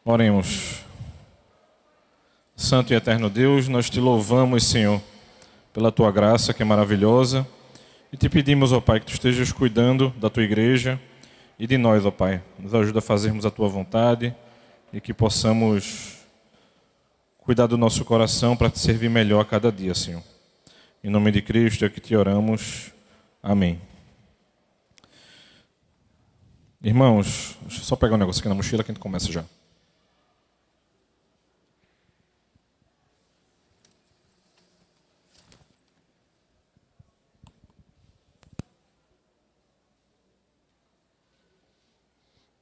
Oremos. Santo e eterno Deus, nós te louvamos, Senhor, pela tua graça que é maravilhosa, e te pedimos, ó Pai, que tu estejas cuidando da tua igreja e de nós, ó Pai. Nos ajuda a fazermos a tua vontade e que possamos cuidar do nosso coração para te servir melhor a cada dia, Senhor. Em nome de Cristo é que te oramos. Amém. Irmãos, deixa eu só pegar um negócio aqui na mochila que a gente começa já.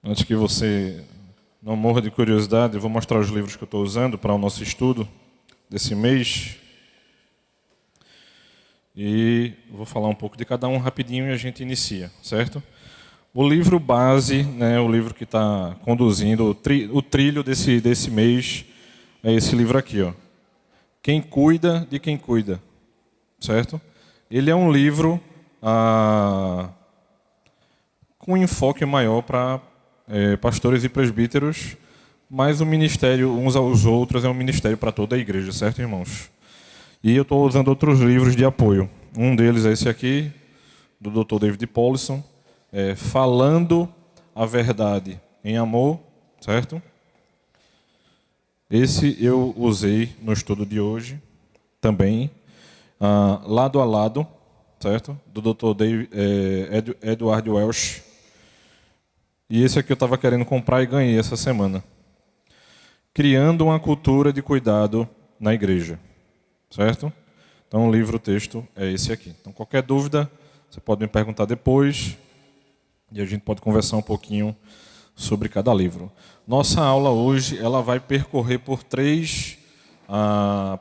Antes que você não morra de curiosidade, eu vou mostrar os livros que eu estou usando para o nosso estudo desse mês. E vou falar um pouco de cada um rapidinho e a gente inicia, certo? O livro base, o livro que está conduzindo o trilho desse mês é esse livro aqui, ó. Quem cuida de quem cuida, certo? Ele é um livro com um enfoque maior para pastores e presbíteros, mas o ministério uns aos outros é um ministério para toda a igreja, certo, irmãos? E eu estou usando outros livros de apoio. Um deles é esse aqui, do Dr. David Powlison, Falando a Verdade em Amor, certo? Esse eu usei no estudo de hoje também, Lado a Lado, certo? Do Dr. Edward Welch. E esse aqui eu estava querendo comprar e ganhei essa semana. Criando uma cultura de cuidado na igreja. Certo? Então o livro-texto é esse aqui. Então qualquer dúvida, você pode me perguntar depois e a gente pode conversar um pouquinho sobre cada livro. Nossa aula hoje ela vai percorrer por três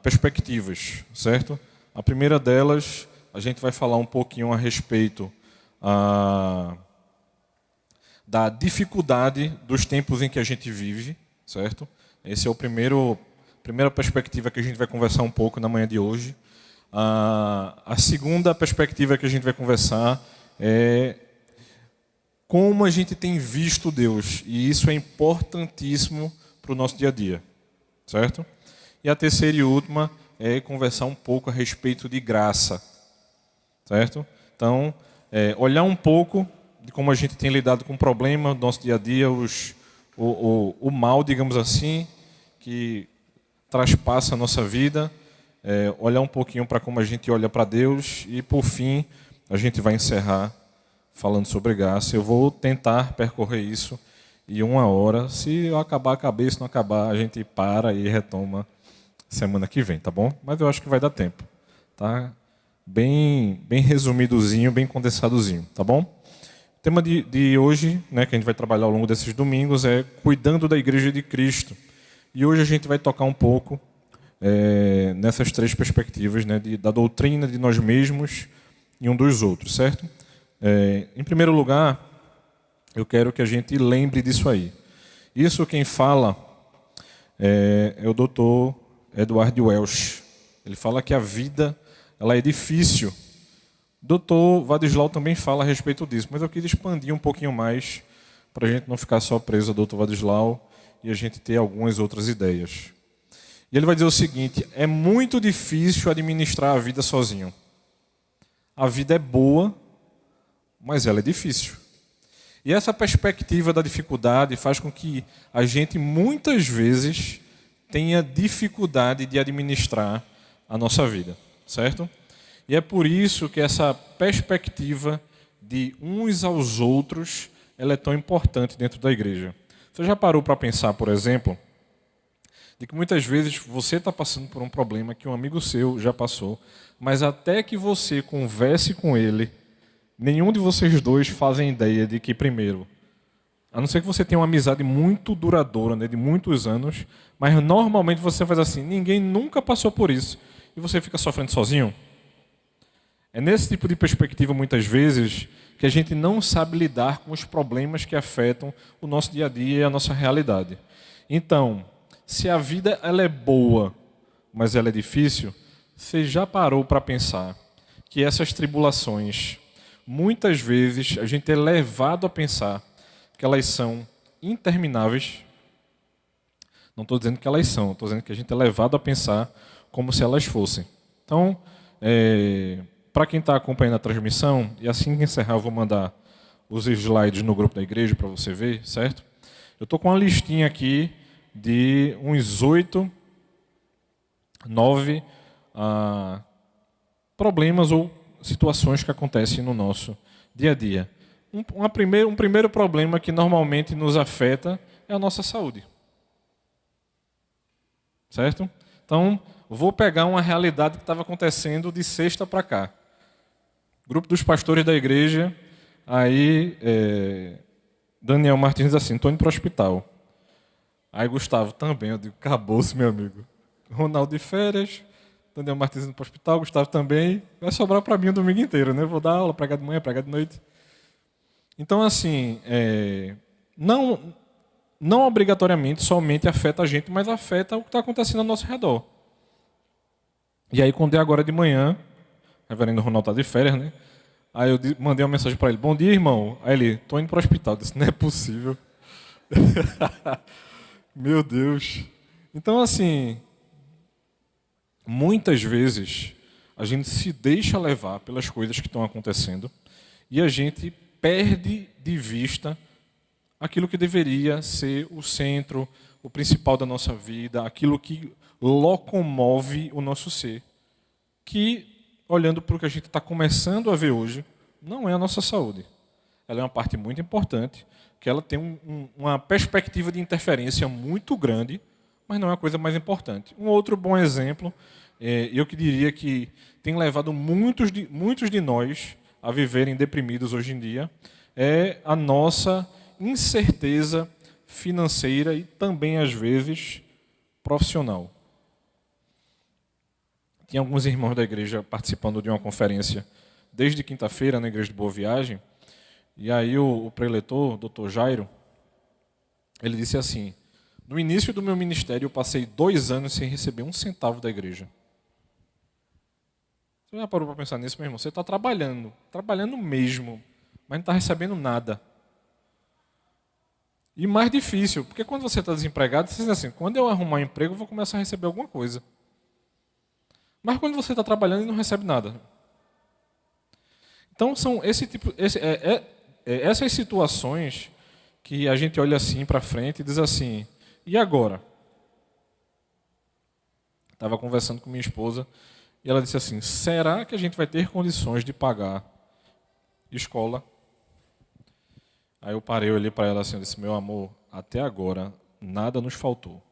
perspectivas, certo? A primeira delas, a gente vai falar um pouquinho a respeito da dificuldade dos tempos em que a gente vive, certo? Esse é primeira perspectiva que a gente vai conversar um pouco na manhã de hoje. A segunda perspectiva que a gente vai conversar é como a gente tem visto Deus, e isso é importantíssimo para o nosso dia a dia, certo? E a terceira e última é conversar um pouco a respeito de graça, certo? Então, olhar um pouco de como a gente tem lidado com o problema do nosso dia a dia, o mal, digamos assim, que traspassa a nossa vida, olhar um pouquinho para como a gente olha para Deus e, por fim, a gente vai encerrar falando sobre graça. Eu vou tentar percorrer isso em 1 hora. Se eu acabar, acabei. Se não acabar, a gente para e retoma semana que vem, tá bom? Mas eu acho que vai dar tempo, tá? Bem resumidozinho, bem condensadozinho, tá bom? O tema de hoje, que a gente vai trabalhar ao longo desses domingos, é cuidando da Igreja de Cristo. E hoje a gente vai tocar um pouco nessas três perspectivas, da doutrina de nós mesmos e um dos outros, certo? Em primeiro lugar, eu quero que a gente lembre disso aí. Isso quem fala é o Dr. Edward Welch. Ele fala que a vida ela é difícil. Dr. Vadislau também fala a respeito disso, mas eu queria expandir um pouquinho mais para a gente não ficar só preso a Dr. Vadislau e a gente ter algumas outras ideias. E ele vai dizer o seguinte: é muito difícil administrar a vida sozinho. A vida é boa, mas ela é difícil. E essa perspectiva da dificuldade faz com que a gente muitas vezes tenha dificuldade de administrar a nossa vida, certo? E é por isso que essa perspectiva de uns aos outros ela é tão importante dentro da igreja. Você já parou para pensar, por exemplo, de que muitas vezes você está passando por um problema que um amigo seu já passou, mas até que você converse com ele, nenhum de vocês dois fazem ideia de que, primeiro, a não ser que você tenha uma amizade muito duradoura, de muitos anos, mas normalmente você faz assim, ninguém nunca passou por isso, e você fica sofrendo sozinho. É nesse tipo de perspectiva, muitas vezes, que a gente não sabe lidar com os problemas que afetam o nosso dia a dia e a nossa realidade. Então, se a vida ela é boa, mas ela é difícil, você já parou para pensar que essas tribulações, muitas vezes, a gente é levado a pensar que elas são intermináveis? Não estou dizendo que elas são, estou dizendo que a gente é levado a pensar como se elas fossem. Então, para quem está acompanhando a transmissão, e assim que encerrar eu vou mandar os slides no grupo da igreja para você ver, certo? Eu estou com uma listinha aqui de uns 8, 9 problemas ou situações que acontecem no nosso dia a dia. Um primeiro problema que normalmente nos afeta é a nossa saúde. Certo? Então, vou pegar uma realidade que estava acontecendo de sexta para cá. Grupo dos pastores da igreja, aí Daniel Martins diz assim, estou indo para o hospital. Aí Gustavo também, eu digo, acabou-se, meu amigo. Ronaldo de férias, Daniel Martins indo para o hospital, Gustavo também. Vai sobrar para mim o domingo inteiro, né? Vou dar aula, pregar de manhã, pregar de noite. Então, assim, não obrigatoriamente somente afeta a gente, mas afeta o que está acontecendo ao nosso redor. E aí, quando é agora de manhã, o reverendo Ronaldo está de férias, né? Aí eu mandei uma mensagem para ele, bom dia, irmão. Aí ele, estou indo para o hospital. Eu disse, não é possível. Meu Deus. Então, assim, muitas vezes a gente se deixa levar pelas coisas que estão acontecendo e a gente perde de vista aquilo que deveria ser o centro, o principal da nossa vida, aquilo que locomove o nosso ser. Que, olhando para o que a gente está começando a ver hoje, não é a nossa saúde. Ela é uma parte muito importante, que ela tem uma perspectiva de interferência muito grande, mas não é a coisa mais importante. Um outro bom exemplo, eu que diria que tem levado muitos de nós a viverem deprimidos hoje em dia, é a nossa incerteza financeira e também, às vezes, profissional. Tinha alguns irmãos da igreja participando de uma conferência desde quinta-feira na igreja de Boa Viagem, e aí o preletor, Dr. Jairo, ele disse assim, no início do meu ministério eu passei 2 anos sem receber um centavo da igreja. Você já parou para pensar nisso, meu irmão? Você está trabalhando mesmo, mas não está recebendo nada. E mais difícil, porque quando você está desempregado, você diz assim, quando eu arrumar um emprego, eu vou começar a receber alguma coisa. Mas quando você está trabalhando e não recebe nada. Então, são essas situações que a gente olha assim para frente e diz assim, e agora? Estava conversando com minha esposa e ela disse assim, será que a gente vai ter condições de pagar escola? Aí eu parei, olhei para ela assim, eu disse, meu amor, até agora nada nos faltou.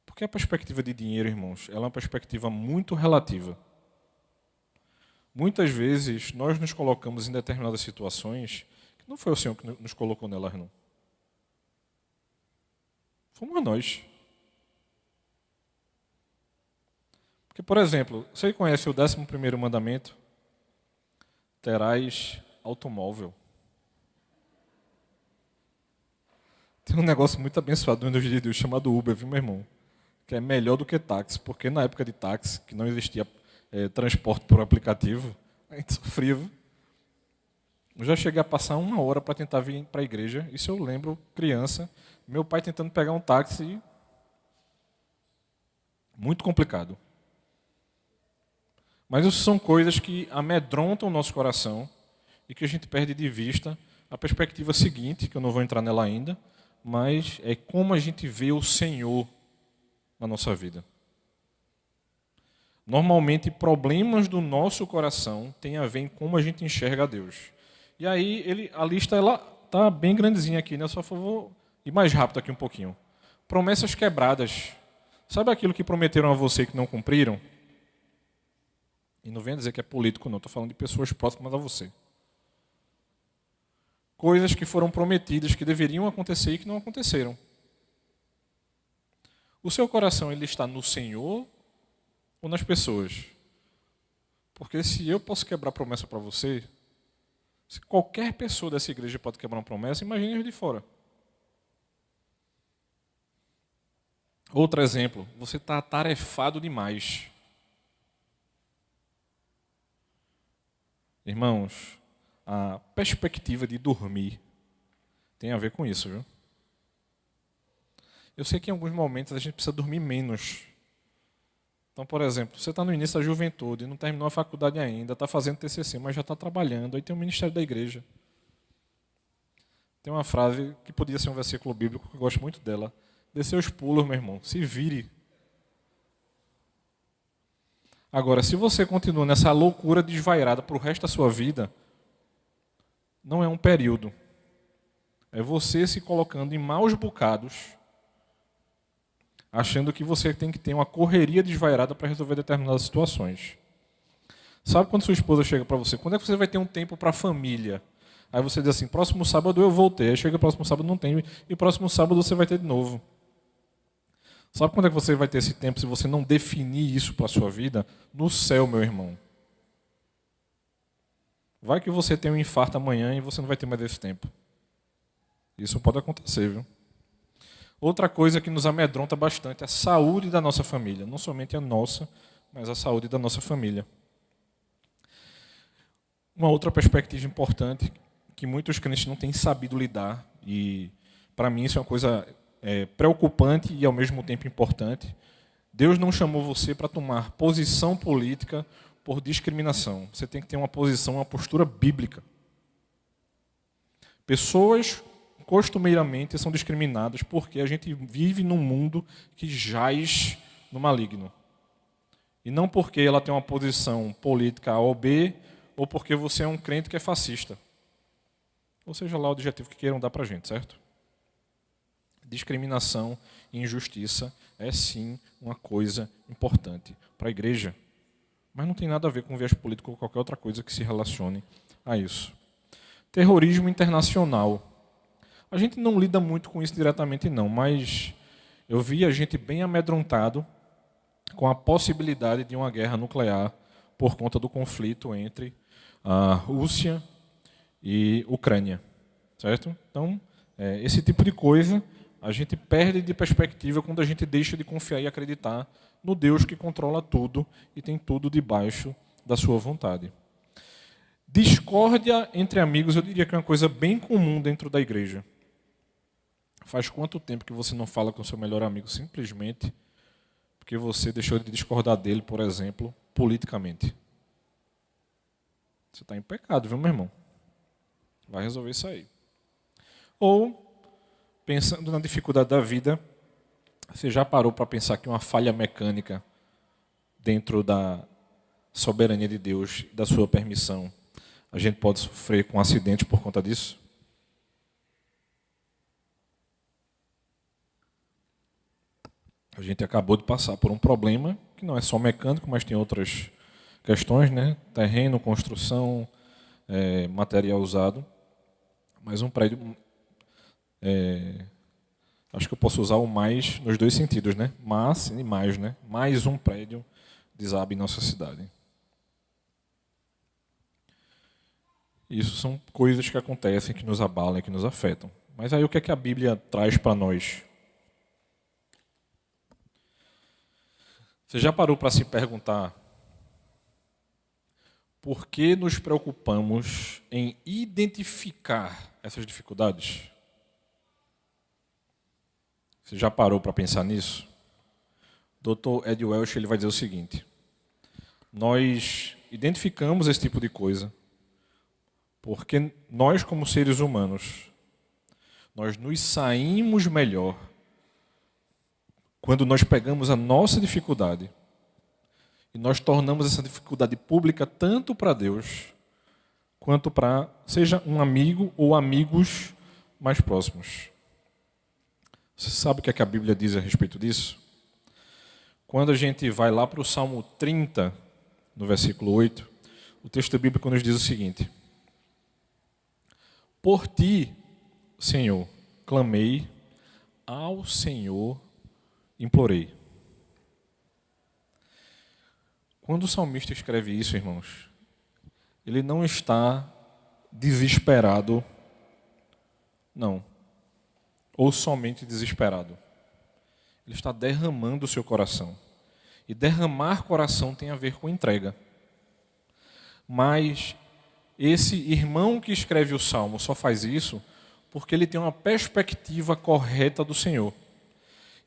Porque a perspectiva de dinheiro, irmãos, ela é uma perspectiva muito relativa. Muitas vezes nós nos colocamos em determinadas situações que não foi o Senhor que nos colocou nelas, não. Fomos nós. Porque, por exemplo, você conhece o 11º mandamento? Terás automóvel. Tem um negócio muito abençoado nos dias de Deus chamado Uber, viu, meu irmão? Que é melhor do que táxi, porque na época de táxi, que não existia transporte por aplicativo, a gente sofria. Viu? Eu já cheguei a passar 1 hora para tentar vir para a igreja, isso eu lembro, criança, meu pai tentando pegar um táxi, muito complicado. Mas isso são coisas que amedrontam o nosso coração e que a gente perde de vista a perspectiva seguinte, que eu não vou entrar nela ainda, mas é como a gente vê o Senhor na nossa vida. Normalmente, problemas do nosso coração têm a ver em como a gente enxerga a Deus. E aí, a lista está bem grandezinha aqui, né? Eu só vou ir mais rápido aqui um pouquinho. Promessas quebradas. Sabe aquilo que prometeram a você que não cumpriram? E não venha dizer que é político, não. Estou falando de pessoas próximas a você. Coisas que foram prometidas, que deveriam acontecer e que não aconteceram. O seu coração ele está no Senhor ou nas pessoas? Porque se eu posso quebrar promessa para você, se qualquer pessoa dessa igreja pode quebrar uma promessa, imagine os de fora. Outro exemplo, você está atarefado demais. Irmãos, a perspectiva de dormir tem a ver com isso, viu? Eu sei que em alguns momentos a gente precisa dormir menos. Então, por exemplo, você está no início da juventude, não terminou a faculdade ainda, está fazendo TCC, mas já está trabalhando, aí tem o ministério da igreja. Tem uma frase que podia ser um versículo bíblico, que eu gosto muito dela. Dê seus pulos, meu irmão, se vire. Agora, se você continua nessa loucura desvairada para o resto da sua vida, não é um período. É você se colocando em maus bocados, achando que você tem que ter uma correria desvairada para resolver determinadas situações. Sabe quando sua esposa chega para você? Quando é que você vai ter um tempo para a família? Aí você diz assim, próximo sábado eu voltei. Aí chega próximo sábado não tem. E próximo sábado você vai ter de novo. Sabe quando é que você vai ter esse tempo se você não definir isso para a sua vida? No céu, meu irmão. Vai que você tem um infarto amanhã e você não vai ter mais esse tempo. Isso pode acontecer, viu? Outra coisa que nos amedronta bastante é a saúde da nossa família. Não somente a nossa, mas a saúde da nossa família. Uma outra perspectiva importante que muitos crentes não têm sabido lidar, e para mim isso é uma coisa preocupante e ao mesmo tempo importante. Deus não chamou você para tomar posição política por discriminação. Você tem que ter uma posição, uma postura bíblica. Pessoas costumeiramente são discriminadas porque a gente vive num mundo que jaz no maligno. E não porque ela tem uma posição política A ou B, ou porque você é um crente que é fascista. Ou seja lá o adjetivo que queiram dar para a gente, certo? Discriminação e injustiça é sim uma coisa importante para a igreja. Mas não tem nada a ver com viés político ou qualquer outra coisa que se relacione a isso. Terrorismo internacional. A gente não lida muito com isso diretamente não, mas eu vi a gente bem amedrontado com a possibilidade de uma guerra nuclear por conta do conflito entre a Rússia e Ucrânia, certo? Então, esse tipo de coisa a gente perde de perspectiva quando a gente deixa de confiar e acreditar no Deus que controla tudo e tem tudo debaixo da sua vontade. Discórdia entre amigos, eu diria que é uma coisa bem comum dentro da igreja. Faz quanto tempo que você não fala com seu melhor amigo simplesmente porque você deixou de discordar dele, por exemplo, politicamente? Você está em pecado, viu, meu irmão? Vai resolver isso aí. Ou, pensando na dificuldade da vida, você já parou para pensar que uma falha mecânica dentro da soberania de Deus, da sua permissão, a gente pode sofrer com um acidente por conta disso? A gente acabou de passar por um problema que não é só mecânico, mas tem outras questões, né? Terreno, construção, material usado. Mas um prédio, acho que eu posso usar o mais nos dois sentidos, né? Mas e mais, né? Mais um prédio desaba em nossa cidade. Isso são coisas que acontecem, que nos abalam, que nos afetam. Mas aí o que é que a Bíblia traz para nós? Você já parou para se perguntar por que nos preocupamos em identificar essas dificuldades? Você já parou para pensar nisso? O Dr. Ed Welch ele vai dizer o seguinte: nós identificamos esse tipo de coisa porque nós, como seres humanos, nós nos saímos melhor quando nós pegamos a nossa dificuldade e nós tornamos essa dificuldade pública tanto para Deus quanto para, seja um amigo ou amigos mais próximos. Você sabe o que é que a Bíblia diz a respeito disso? Quando a gente vai lá para o Salmo 30, no versículo 8, o texto bíblico nos diz o seguinte: por ti, Senhor, clamei, ao Senhor implorei. Quando o salmista escreve isso, irmãos, ele não está desesperado, não, ou somente desesperado. Ele está derramando o seu coração. E derramar coração tem a ver com entrega. Mas esse irmão que escreve o Salmo só faz isso porque ele tem uma perspectiva correta do Senhor.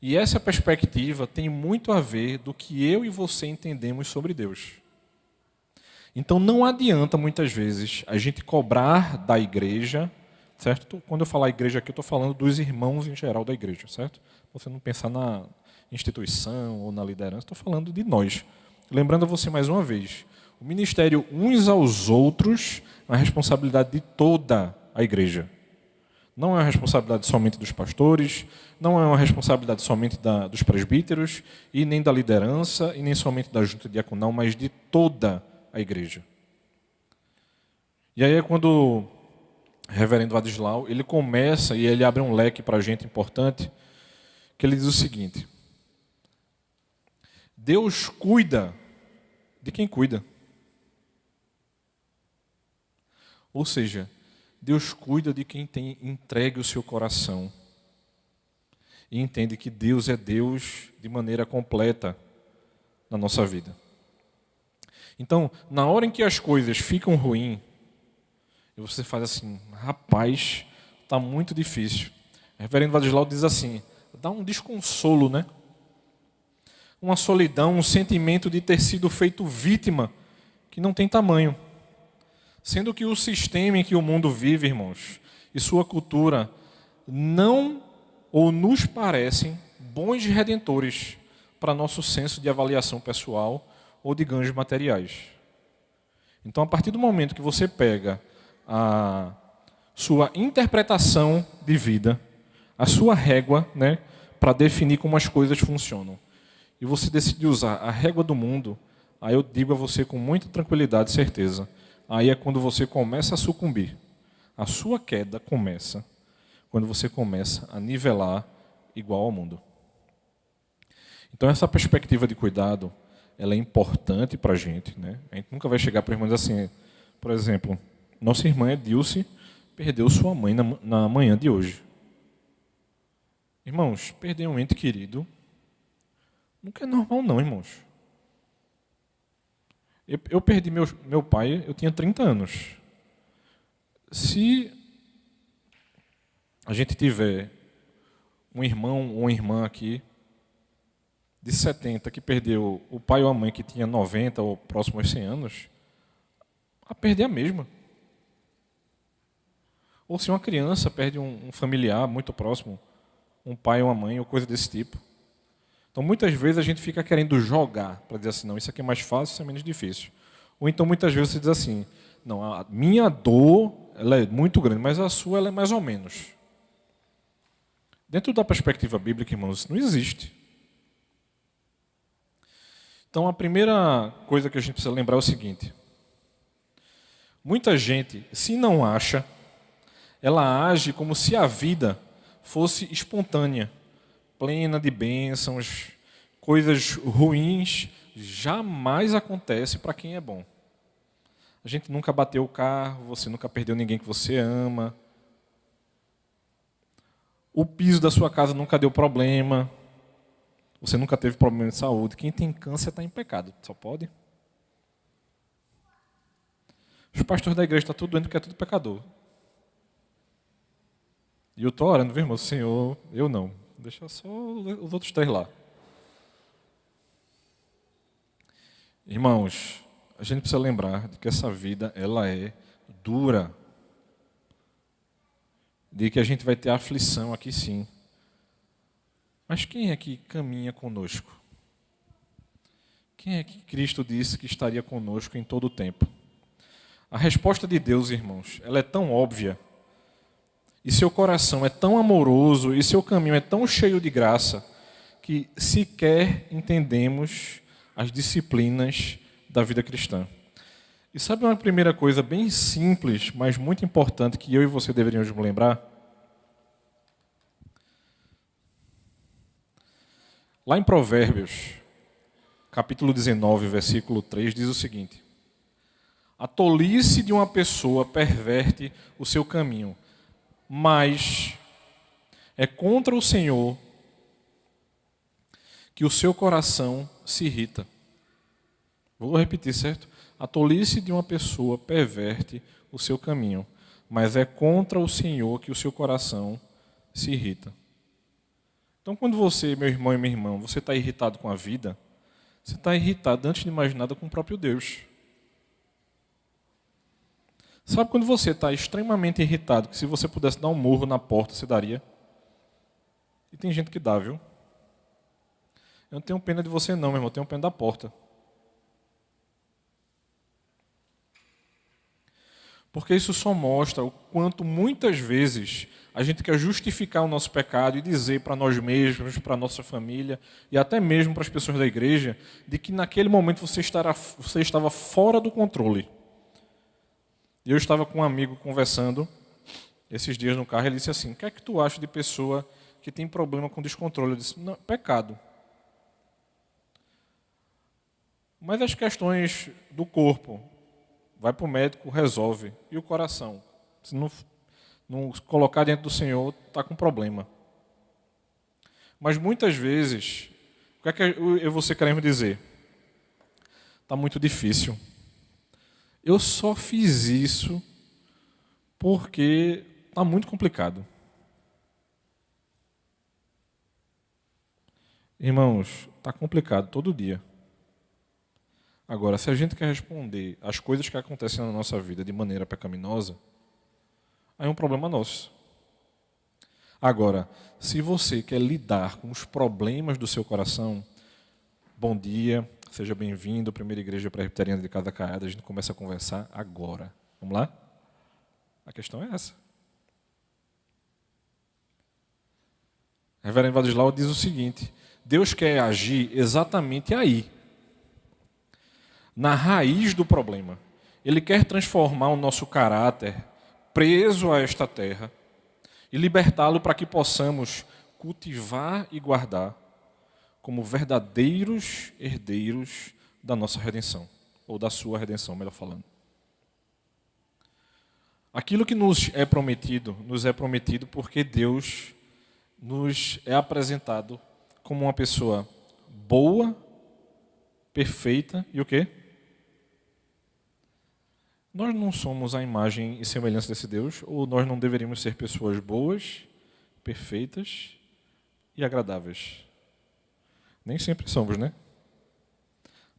E essa perspectiva tem muito a ver do que eu e você entendemos sobre Deus. Então não adianta muitas vezes a gente cobrar da igreja, certo? Quando eu falar igreja aqui, eu estou falando dos irmãos em geral da igreja, certo? Você não pensar na instituição ou na liderança, estou falando de nós. Lembrando a você mais uma vez, o ministério uns aos outros é uma responsabilidade de toda a igreja. Não é uma responsabilidade somente dos pastores, não é uma responsabilidade somente dos presbíteros, e nem da liderança, e nem somente da junta diaconal, mas de toda a igreja. E aí é quando o reverendo Adislau, ele começa e ele abre um leque para a gente importante, que ele diz o seguinte: Deus cuida de quem cuida. Ou seja, Deus cuida de quem tem entregue o seu coração e entende que Deus é Deus de maneira completa na nossa vida. Então, na hora em que as coisas ficam ruins, e você faz assim, rapaz, está muito difícil. O reverendo Vadislau diz assim, dá um desconsolo, né? Uma solidão, um sentimento de ter sido feito vítima, que não tem tamanho. Sendo que o sistema em que o mundo vive, irmãos, e sua cultura, não ou nos parecem bons redentores para nosso senso de avaliação pessoal ou de ganhos materiais. Então, a partir do momento que você pega a sua interpretação de vida, a sua régua, né, para definir como as coisas funcionam, e você decide usar a régua do mundo, aí eu digo a você com muita tranquilidade e certeza, aí é quando você começa a sucumbir. A sua queda começa quando você começa a nivelar igual ao mundo. Então essa perspectiva de cuidado, ela é importante para a gente, né? A gente nunca vai chegar para a irmã e dizer assim, por exemplo, nossa irmã Edilce perdeu sua mãe na manhã de hoje. Irmãos, perder um ente querido nunca é normal não, irmãos. Eu perdi meu pai, eu tinha 30 anos. Se a gente tiver um irmão ou uma irmã aqui de 70 que perdeu o pai ou a mãe que tinha 90 ou próximo aos 100 anos, a perder a mesma. Ou se uma criança perde um familiar muito próximo, um pai ou uma mãe ou coisa desse tipo. Então, muitas vezes a gente fica querendo jogar para dizer assim, não, isso aqui é mais fácil, isso é menos difícil. Ou então, muitas vezes você diz assim, não, a minha dor ela é muito grande, mas a sua ela é mais ou menos. Dentro da perspectiva bíblica, irmãos, isso não existe. Então, a primeira coisa que a gente precisa lembrar é o seguinte. Muita gente, se não acha, ela age como se a vida fosse espontânea, plena de bênçãos, coisas ruins jamais acontece para quem é bom. A gente nunca bateu o carro, você nunca perdeu ninguém que você ama. O piso da sua casa nunca deu problema. Você nunca teve problema de saúde. Quem tem câncer está em pecado, só pode. Os pastores da igreja estão tudo doendo que é tudo pecador. E eu estou orando, viu, irmão? Senhor, eu não. Deixa só os outros três lá. Irmãos, a gente precisa lembrar de que essa vida ela é dura. De que a gente vai ter aflição aqui sim. Mas quem é que caminha conosco? Quem é que Cristo disse que estaria conosco em todo o tempo? A resposta de Deus, irmãos, ela é tão óbvia. E seu coração é tão amoroso, e seu caminho é tão cheio de graça, que sequer entendemos as disciplinas da vida cristã. E sabe uma primeira coisa bem simples, mas muito importante, que eu e você deveríamos lembrar? Lá em Provérbios, capítulo 19, versículo 3, diz o seguinte: a tolice de uma pessoa perverte o seu caminho, mas é contra o Senhor que o seu coração se irrita. Vou repetir, certo? A tolice de uma pessoa perverte o seu caminho, mas é contra o Senhor que o seu coração se irrita. Então, quando você, meu irmão e minha irmã, você está irritado com a vida, você está irritado, antes de mais nada, com o próprio Deus. Sabe quando você está extremamente irritado, que se você pudesse dar um murro na porta, você daria? E tem gente que dá, viu? Eu não tenho pena de você não, meu irmão, eu tenho pena da porta. Porque isso só mostra o quanto muitas vezes a gente quer justificar o nosso pecado e dizer para nós mesmos, para a nossa família e até mesmo para as pessoas da igreja, de que naquele momento você estava fora do controle. E eu estava com um amigo conversando esses dias no carro, ele disse assim: o que é que tu acha de pessoa que tem problema com descontrole? Eu disse: não, pecado. Mas as questões do corpo, vai para o médico, resolve. E o coração? Se não colocar diante do Senhor, está com problema. Mas muitas vezes, o que é que eu e você queremos dizer? Está muito difícil. Eu só fiz isso porque está muito complicado. Irmãos, está complicado todo dia. Agora, se a gente quer responder às coisas que acontecem na nossa vida de maneira pecaminosa, aí é um problema nosso. Agora, se você quer lidar com os problemas do seu coração, bom dia, seja bem-vindo à Primeira Igreja Presbiteriana de Casa Caiada. A gente começa a conversar agora. Vamos lá? A questão é essa. O reverendo Vadislau diz o seguinte: Deus quer agir exatamente aí, na raiz do problema. Ele quer transformar o nosso caráter preso a esta terra e libertá-lo para que possamos cultivar e guardar como verdadeiros herdeiros da nossa redenção, ou da sua redenção, melhor falando. Aquilo que nos é prometido porque Deus nos é apresentado como uma pessoa boa, perfeita e o quê? Nós não somos a imagem e semelhança desse Deus, ou nós não deveríamos ser pessoas boas, perfeitas e agradáveis? Nem sempre somos, né?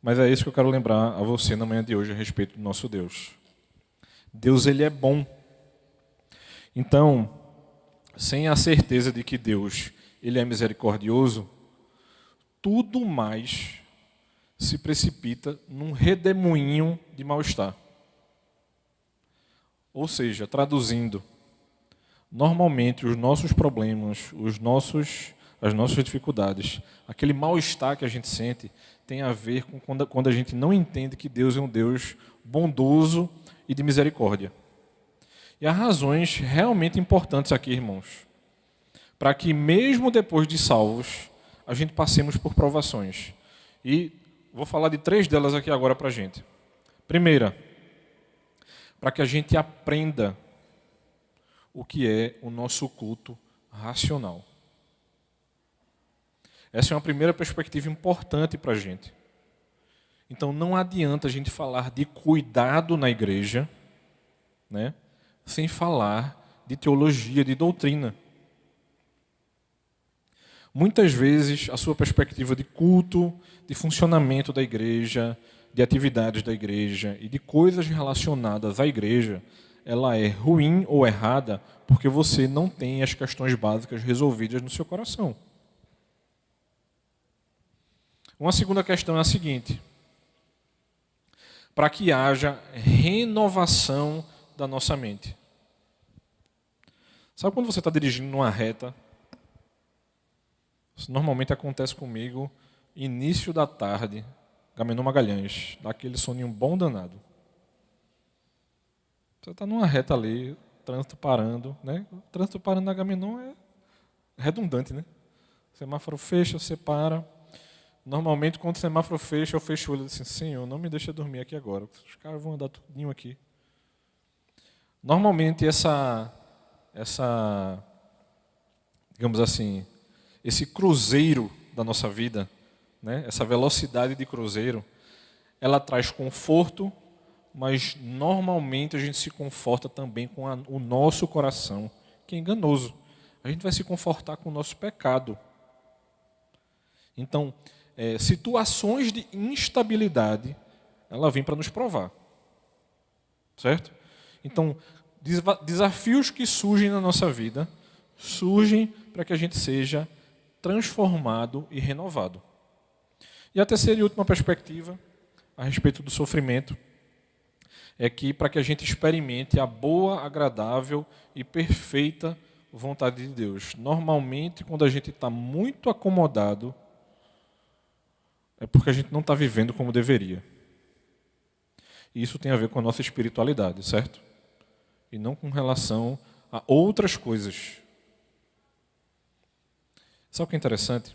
Mas é isso que eu quero lembrar a você na manhã de hoje a respeito do nosso Deus. Deus, ele é bom. Então, sem a certeza de que Deus, ele é misericordioso, tudo mais se precipita num redemoinho de mal-estar. Ou seja, traduzindo, normalmente os nossos problemas, as nossas dificuldades, aquele mal-estar que a gente sente, tem a ver com quando a gente não entende que Deus é um Deus bondoso e de misericórdia. E há razões realmente importantes aqui, irmãos, para que mesmo depois de salvos, a gente passemos por provações. E vou falar de 3 delas aqui agora para a gente. Primeira, para que a gente aprenda o que é o nosso culto racional. Essa é uma primeira perspectiva importante para a gente. Então, não adianta a gente falar de cuidado na igreja, né, sem falar de teologia, de doutrina. Muitas vezes, a sua perspectiva de culto, de funcionamento da igreja, de atividades da igreja e de coisas relacionadas à igreja, ela é ruim ou errada porque você não tem as questões básicas resolvidas no seu coração. Uma segunda questão é a seguinte: para que haja renovação da nossa mente. Sabe quando você está dirigindo numa reta? Isso normalmente acontece comigo início da tarde, Agamenon Magalhães, dá aquele soninho bom danado. Você está numa reta ali, trânsito parando, né? O trânsito parando na Agamenon é redundante, né? O semáforo fecha, você para. Normalmente, quando o semáforo fecha, eu fecho o olho e digo assim: Senhor, não me deixa dormir aqui agora. Os caras vão andar tudinho aqui. Normalmente, digamos assim, esse cruzeiro da nossa vida, né, essa velocidade de cruzeiro, ela traz conforto, mas normalmente a gente se conforta também com o nosso coração, que é enganoso. A gente vai se confortar com o nosso pecado. Então, situações de instabilidade, ela vem para nos provar. Certo? Então, desafios que surgem na nossa vida, surgem para que a gente seja transformado e renovado. E a terceira e última perspectiva, a respeito do sofrimento, é que para que a gente experimente a boa, agradável e perfeita vontade de Deus. Normalmente, quando a gente está muito acomodado, é porque a gente não está vivendo como deveria. E isso tem a ver com a nossa espiritualidade, certo? E não com relação a outras coisas. Sabe o que é interessante?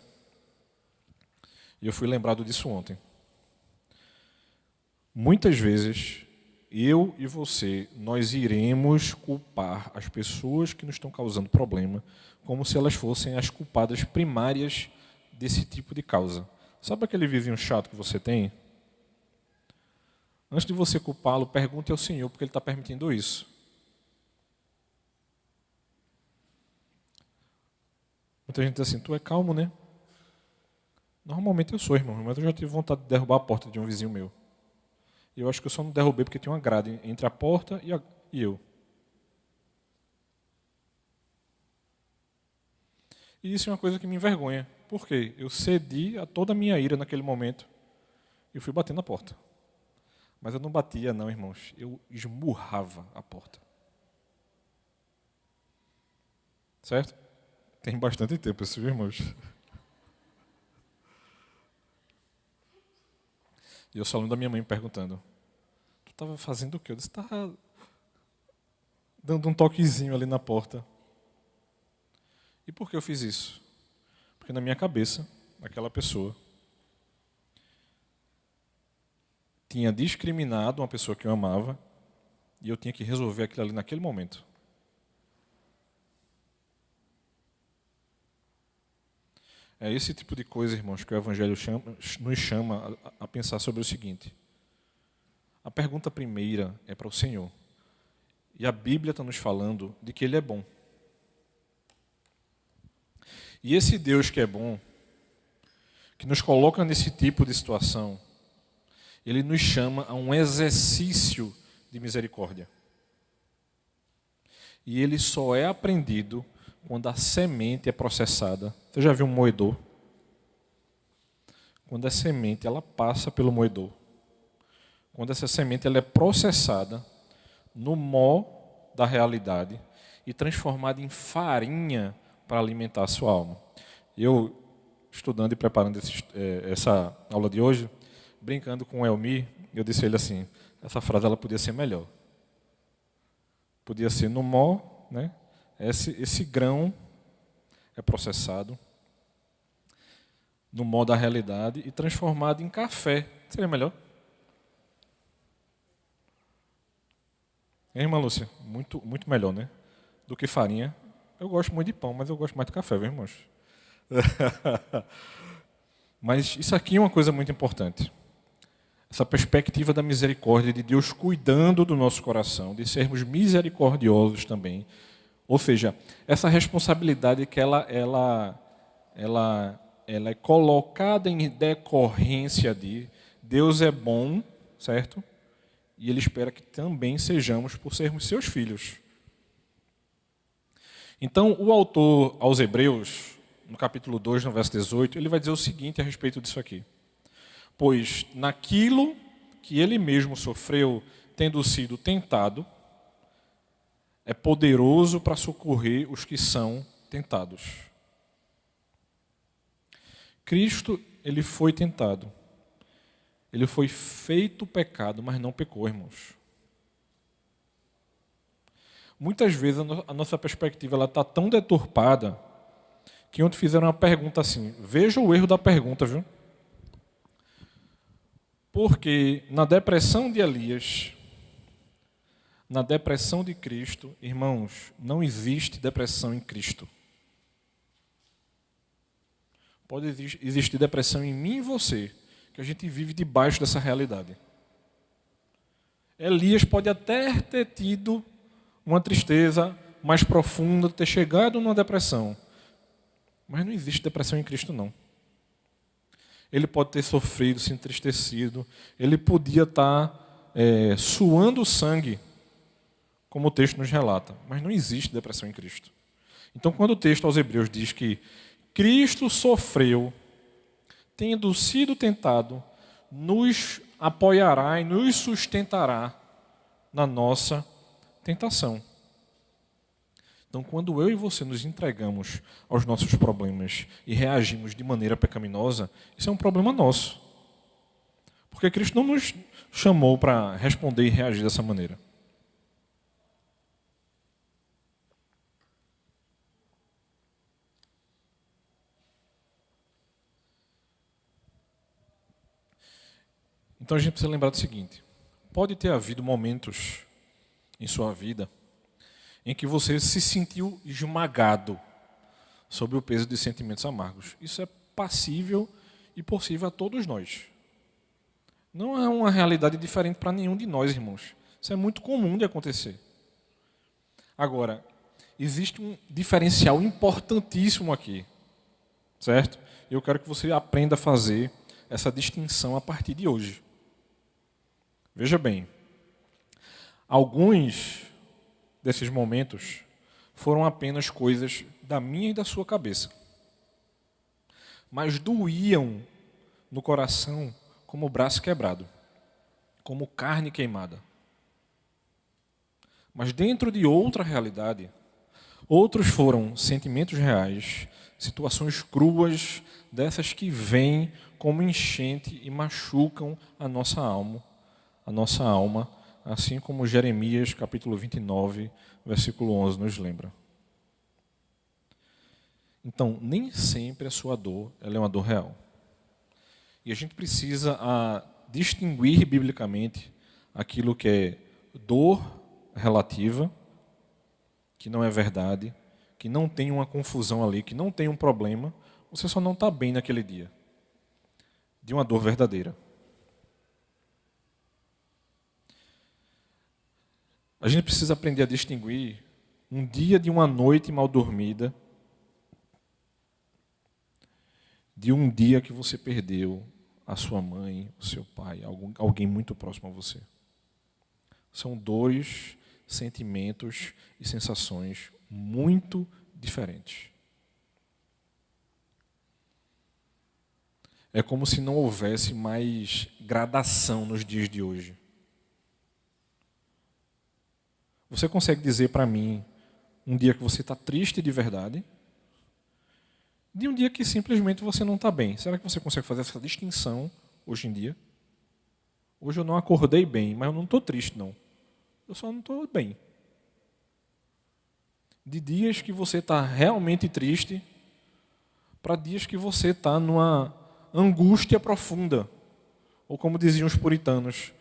E eu fui lembrado disso ontem. Muitas vezes, eu e você, nós iremos culpar as pessoas que nos estão causando problema como se elas fossem as culpadas primárias desse tipo de causa. Sabe aquele vizinho chato que você tem? Antes de você culpá-lo, pergunte ao Senhor porque Ele está permitindo isso. Muita gente diz assim, tu é calmo, né? Normalmente eu sou, irmão, mas eu já tive vontade de derrubar a porta de um vizinho meu. E eu acho que eu só não derrubei porque tinha uma grade entre a porta e eu. E isso é uma coisa que me envergonha. Por quê? Eu cedi a toda a minha ira naquele momento e fui bater na porta. Mas eu não batia, não, irmãos. Eu esmurrava a porta. Certo? Tem bastante tempo isso, viu, irmãos? E eu só lembro da minha mãe me perguntando, tu estava fazendo o quê? Eu disse, estava dando um toquezinho ali na porta. E por que eu fiz isso? Porque na minha cabeça, aquela pessoa tinha discriminado uma pessoa que eu amava e eu tinha que resolver aquilo ali naquele momento. É esse tipo de coisa, irmãos, que o Evangelho nos chama a pensar sobre o seguinte. A pergunta primeira é para o Senhor. E a Bíblia está nos falando de que Ele é bom. E esse Deus que é bom, que nos coloca nesse tipo de situação, Ele nos chama a um exercício de misericórdia. E ele só é aprendido quando a semente é processada. Você já viu um moedor? Quando a semente ela passa pelo moedor. Quando essa semente ela é processada no mó da realidade e transformada em farinha para alimentar a sua alma. Eu, estudando e preparando essa aula de hoje, brincando com o Elmi, eu disse a ele assim, essa frase ela podia ser melhor. Podia ser no mó, né? Esse grão é processado no mó da realidade e transformado em café. Seria melhor? Hein, irmã Lúcia? Muito, muito melhor, né? Do que farinha. Eu gosto muito de pão, mas eu gosto mais de café, viu, irmãos? Mas isso aqui é uma coisa muito importante. Essa perspectiva da misericórdia, de Deus cuidando do nosso coração, de sermos misericordiosos também. Ou seja, essa responsabilidade que ela é colocada em decorrência de Deus é bom, certo? E Ele espera que também sejamos por sermos seus filhos. Então, o autor aos Hebreus, no capítulo 2, no verso 18, ele vai dizer o seguinte a respeito disso aqui. Pois naquilo que ele mesmo sofreu, tendo sido tentado, é poderoso para socorrer os que são tentados. Cristo, ele foi tentado. Ele foi feito pecado, mas não pecou, irmãos. Muitas vezes a nossa perspectiva está tão deturpada que ontem fizeram uma pergunta assim. Veja o erro da pergunta, viu? Porque na depressão de Elias, na depressão de Cristo, irmãos, não existe depressão em Cristo. Pode existir depressão em mim e você, que a gente vive debaixo dessa realidade. Elias pode até ter tido uma tristeza mais profunda, ter chegado numa depressão. Mas não existe depressão em Cristo, não. Ele pode ter sofrido, se entristecido, ele podia estar suando sangue, como o texto nos relata. Mas não existe depressão em Cristo. Então, quando o texto aos Hebreus diz que Cristo sofreu, tendo sido tentado, nos apoiará e nos sustentará na nossa tentação. Então, quando eu e você nos entregamos aos nossos problemas e reagimos de maneira pecaminosa, isso é um problema nosso. Porque Cristo não nos chamou para responder e reagir dessa maneira. Então a gente precisa lembrar do seguinte: pode ter havido momentos em sua vida em que você se sentiu esmagado sob o peso de sentimentos amargos. Isso é passível e possível a todos nós. Não é uma realidade diferente para nenhum de nós, irmãos. Isso é muito comum de acontecer. Agora, existe um diferencial importantíssimo aqui, certo? Eu quero que você aprenda a fazer essa distinção a partir de hoje. Veja bem, alguns desses momentos foram apenas coisas da minha e da sua cabeça, mas doíam no coração como o braço quebrado, como carne queimada. Mas dentro de outra realidade, outros foram sentimentos reais, situações cruas, dessas que vêm como enchente e machucam a nossa alma, assim como Jeremias capítulo 29, versículo 11 nos lembra. Então, nem sempre a sua dor ela é uma dor real. E a gente precisa distinguir biblicamente aquilo que é dor relativa, que não é verdade, que não tem uma confusão ali, que não tem um problema, você só não está bem naquele dia, de uma dor verdadeira. A gente precisa aprender a distinguir um dia de uma noite mal dormida de um dia que você perdeu a sua mãe, o seu pai, alguém muito próximo a você. São dois sentimentos e sensações muito diferentes. É como se não houvesse mais gradação nos dias de hoje. Você consegue dizer para mim um dia que você está triste de verdade, de um dia que simplesmente você não está bem? Será que você consegue fazer essa distinção hoje em dia? Hoje eu não acordei bem, mas eu não estou triste, não. Eu só não estou bem. De dias que você está realmente triste, para dias que você está numa angústia profunda. Ou como diziam os puritanos,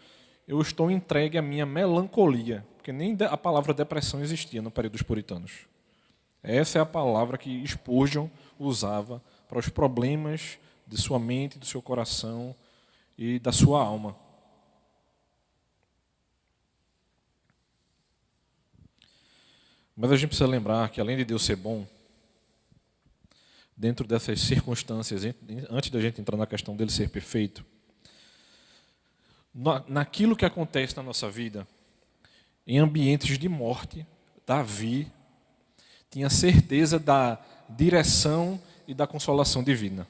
eu estou entregue à minha melancolia. Porque nem a palavra depressão existia no período dos puritanos. Essa é a palavra que Spurgeon usava para os problemas de sua mente, do seu coração e da sua alma. Mas a gente precisa lembrar que, além de Deus ser bom, dentro dessas circunstâncias, antes da gente entrar na questão dele ser perfeito, naquilo que acontece na nossa vida, em ambientes de morte, Davi tinha certeza da direção e da consolação divina.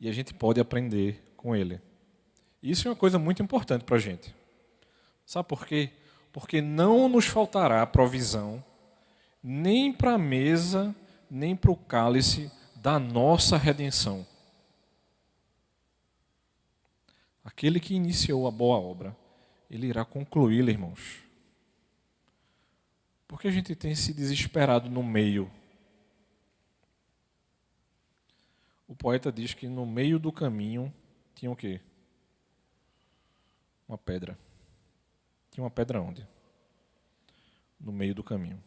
E a gente pode aprender com ele. Isso é uma coisa muito importante para a gente. Sabe por quê? Porque não nos faltará provisão, nem para a mesa, nem para o cálice da nossa redenção. Aquele que iniciou a boa obra, ele irá concluí-la, irmãos. Porque a gente tem se desesperado no meio. O poeta diz que no meio do caminho tinha o quê? Uma pedra. Tinha uma pedra onde? No meio do caminho.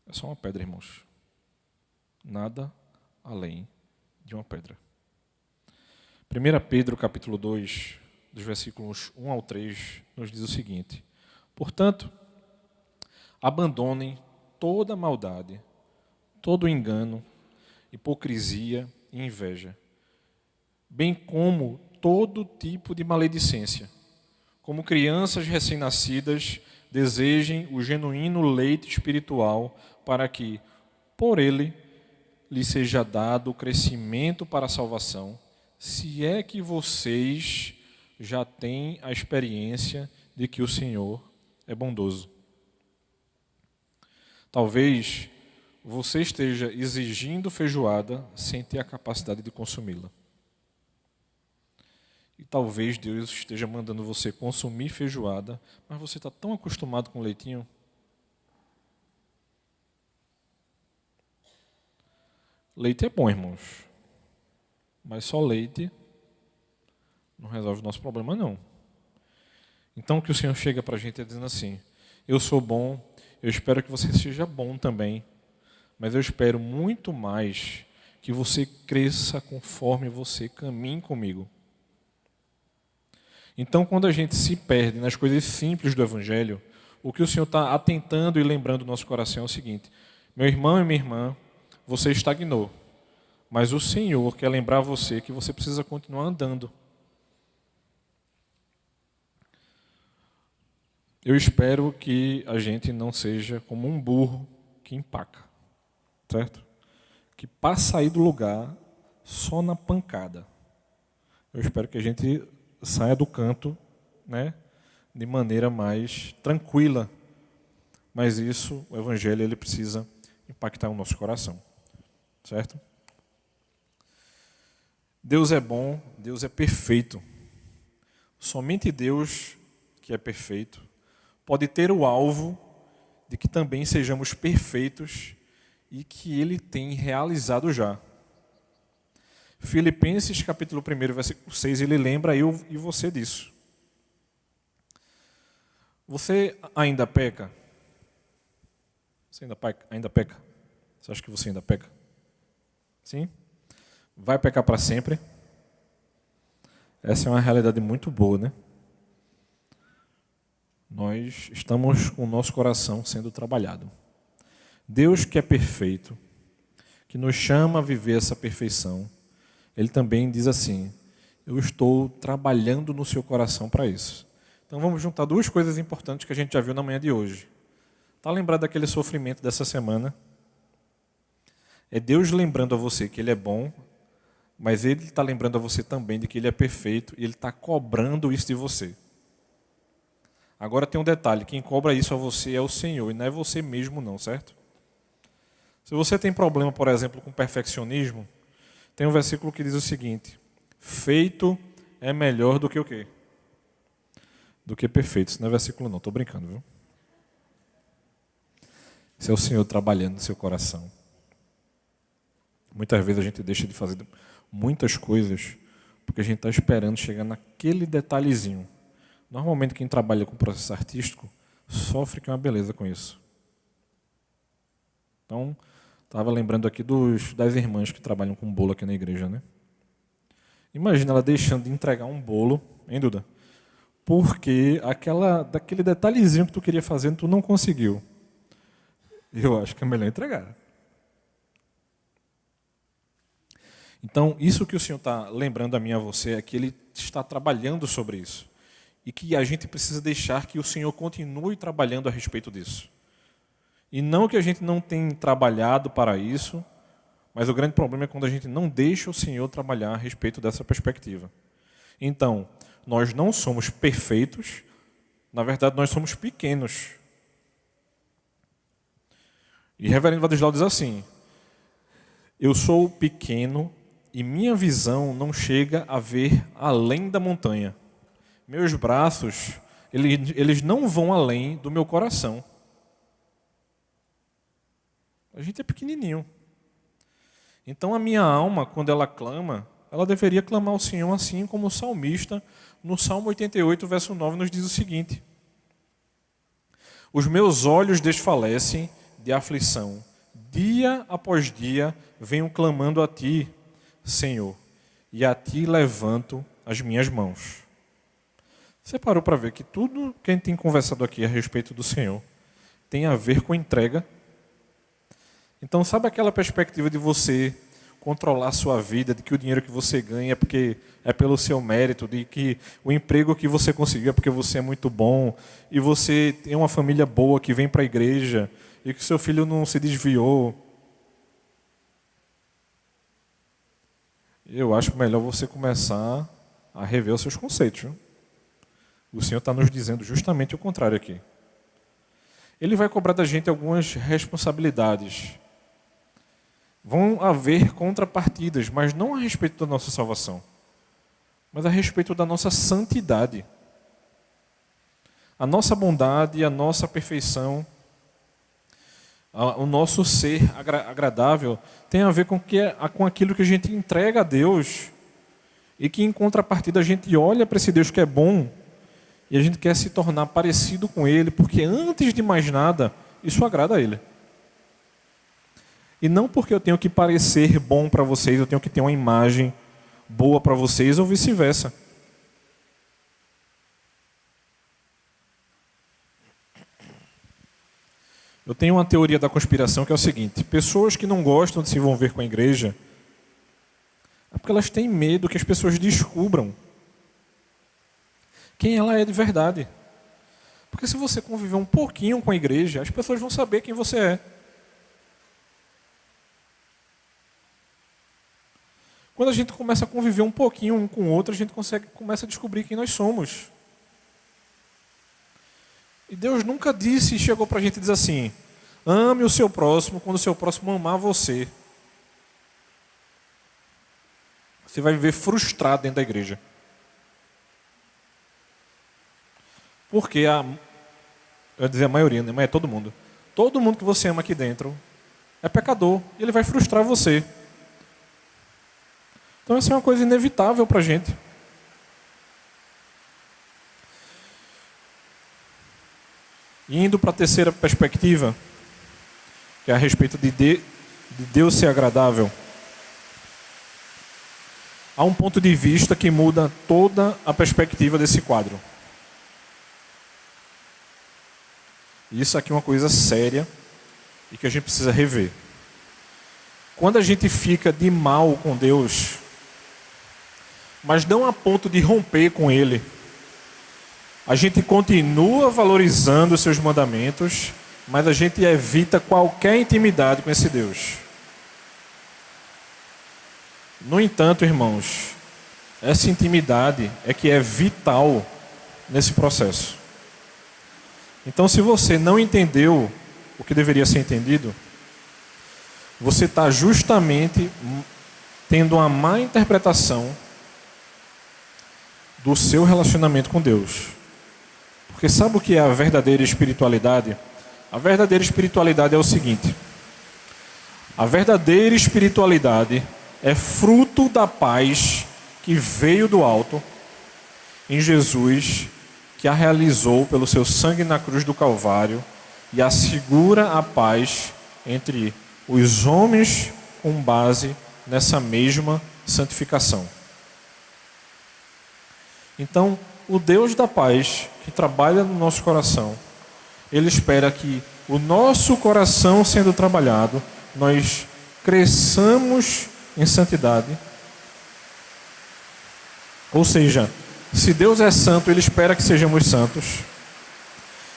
É só uma pedra, irmãos. Nada além de uma pedra. 1 Pedro capítulo 2, dos versículos 1 ao 3, nos diz o seguinte: portanto, abandonem toda maldade, todo engano hipocrisia e inveja, bem como todo tipo de maledicência. Como crianças recém-nascidas, desejem o genuíno leite espiritual para que, por ele, lhe seja dado o crescimento para a salvação, se é que vocês já têm a experiência de que o Senhor é bondoso. Talvez você esteja exigindo feijoada sem ter a capacidade de consumi-la. E talvez Deus esteja mandando você consumir feijoada, mas você está tão acostumado com leitinho. Leite é bom, irmãos. Mas só leite não resolve o nosso problema, não. Então, o que o Senhor chega para a gente é dizendo assim: eu sou bom, eu espero que você seja bom também, mas eu espero muito mais que você cresça conforme você caminhe comigo. Então, quando a gente se perde nas coisas simples do Evangelho, o que o Senhor está atentando e lembrando no nosso coração é o seguinte: meu irmão e minha irmã, você estagnou, mas o Senhor quer lembrar você que você precisa continuar andando. Eu espero que a gente não seja como um burro que empaca, certo? Que passa aí do lugar só na pancada. Eu espero que a gente saia do canto, né, de maneira mais tranquila. Mas isso, o Evangelho, ele precisa impactar o nosso coração, certo? Deus é bom, Deus é perfeito. Somente Deus, que é perfeito, pode ter o alvo de que também sejamos perfeitos e que Ele tem realizado já. Filipenses capítulo 1, versículo 6, ele lembra eu e você disso. Você ainda peca? Você ainda peca? Você acha que você ainda peca? Sim? Vai pecar para sempre? Essa é uma realidade muito boa, né? Nós estamos com o nosso coração sendo trabalhado. Deus, que é perfeito, que nos chama a viver essa perfeição, Ele também diz assim: eu estou trabalhando no seu coração para isso. Então vamos juntar duas coisas importantes que a gente já viu na manhã de hoje. Está lembrado daquele sofrimento dessa semana? É Deus lembrando a você que Ele é bom, mas Ele está lembrando a você também de que Ele é perfeito e Ele está cobrando isso de você. Agora tem um detalhe: quem cobra isso a você é o Senhor e não é você mesmo não, certo? Se você tem problema, por exemplo, com perfeccionismo, tem um versículo que diz o seguinte: feito é melhor do que o quê? Do que perfeito. Isso não é versículo não, estou brincando, viu? Isso é o Senhor trabalhando no seu coração. Muitas vezes a gente deixa de fazer muitas coisas porque a gente está esperando chegar naquele detalhezinho. Normalmente quem trabalha com processo artístico sofre que é uma beleza com isso. Então, estava lembrando aqui das irmãs que trabalham com bolo aqui na igreja, né? Imagina ela deixando de entregar um bolo, hein, Duda? Porque daquele detalhezinho que tu queria fazer, tu não conseguiu. Eu acho que é melhor entregar. Então, isso que o Senhor está lembrando a mim e a você é que Ele está trabalhando sobre isso. E que a gente precisa deixar que o Senhor continue trabalhando a respeito disso. E não que a gente não tenha trabalhado para isso, mas o grande problema é quando a gente não deixa o Senhor trabalhar a respeito dessa perspectiva. Então, nós não somos perfeitos, na verdade nós somos pequenos. E Reverendo Vadislau diz assim: eu sou pequeno e minha visão não chega a ver além da montanha. Meus braços, eles não vão além do meu coração. A gente é pequenininho. Então a minha alma, quando ela clama, ela deveria clamar ao Senhor assim como o salmista, no Salmo 88, verso 9, nos diz o seguinte: os meus olhos desfalecem de aflição, dia após dia venho clamando a Ti, Senhor, e a Ti levanto as minhas mãos. Você parou para ver que tudo que a gente tem conversado aqui a respeito do Senhor tem a ver com entrega? Então, sabe aquela perspectiva de você controlar a sua vida, de que o dinheiro que você ganha é porque é pelo seu mérito, de que o emprego que você conseguiu é porque você é muito bom, e você tem uma família boa que vem para a igreja, e que seu filho não se desviou. Eu acho melhor você começar a rever os seus conceitos. Viu? O Senhor está nos dizendo justamente o contrário aqui. Ele vai cobrar da gente algumas responsabilidades. Vão haver contrapartidas, mas não a respeito da nossa salvação, mas a respeito da nossa santidade. A nossa bondade, a nossa perfeição, o nosso ser agradável tem a ver com aquilo que a gente entrega a Deus e que em contrapartida a gente olha para esse Deus que é bom e a gente quer se tornar parecido com Ele, porque antes de mais nada, isso agrada a Ele. E não porque eu tenho que parecer bom para vocês, eu tenho que ter uma imagem boa para vocês ou vice-versa. Eu tenho uma teoria da conspiração que é o seguinte: pessoas que não gostam de se envolver com a igreja é porque elas têm medo que as pessoas descubram quem ela é de verdade. Porque se você conviver um pouquinho com a igreja, as pessoas vão saber quem você é. Quando a gente começa a conviver um pouquinho um com o outro, a gente começa a descobrir quem nós somos. E Deus nunca disse e chegou para a gente e diz assim: ame o seu próximo quando o seu próximo amar você. Você vai viver frustrado dentro da igreja. Porque eu ia dizer a maioria, né? Mas é todo mundo. Todo mundo que você ama aqui dentro é pecador. E ele vai frustrar você. Então essa é uma coisa inevitável para a gente. Indo para a terceira perspectiva, que é a respeito de Deus ser agradável. Há um ponto de vista que muda toda a perspectiva desse quadro. E isso aqui é uma coisa séria e que a gente precisa rever. Quando a gente fica de mal com Deus, mas não a ponto de romper com Ele, a gente continua valorizando os seus mandamentos, mas a gente evita qualquer intimidade com esse Deus. No entanto, irmãos, essa intimidade é que é vital nesse processo. Então, se você não entendeu o que deveria ser entendido, você está justamente tendo uma má interpretação do seu relacionamento com Deus. Porque sabe o que é a verdadeira espiritualidade? A verdadeira espiritualidade é o seguinte: a verdadeira espiritualidade é fruto da paz que veio do alto em Jesus, que a realizou pelo seu sangue na cruz do Calvário e assegura a paz entre os homens com base nessa mesma santificação. Então, o Deus da paz que trabalha no nosso coração, Ele espera que o nosso coração sendo trabalhado, nós cresçamos em santidade. Ou seja, se Deus é santo, Ele espera que sejamos santos.